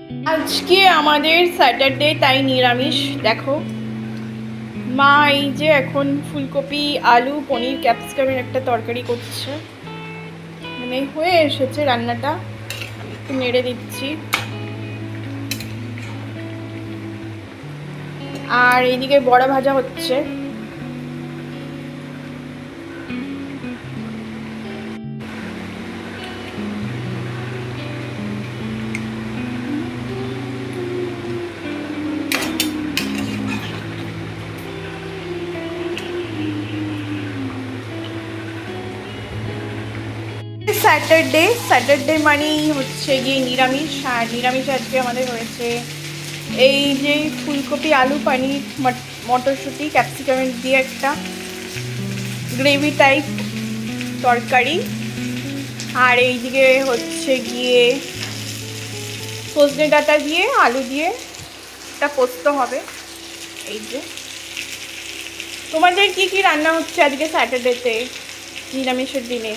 আজকে আমাদের স্যাটারডে, তাই নিরামিষ। দেখো মা এই যে এখন ফুলকপি, আলু, পনির, ক্যাপসিকামের একটা তরকারি করছে। মানে হয়ে এসেছে রান্নাটা, একটু নেড়ে দিচ্ছি। আর এইদিকে বড়া ভাজা হচ্ছে। স্যাটারডে মানেই হচ্ছে গিয়ে নিরামিষ। আর নিরামিষ আজকে আমাদের হয়েছে এই যে ফুলকপি, আলু, পনির, মটরশুঁটি, ক্যাপসিকামের দিয়ে একটা গ্রেভি টাইপ তরকারি। আর এইদিকে হচ্ছে গিয়ে সজনে ডাঁটা দিয়ে আলু দিয়ে একটা পোস্ত হবে। এই যে তোমাদের কি কি রান্না হচ্ছে আজকে স্যাটারডেতে, নিরামিষের দিনে?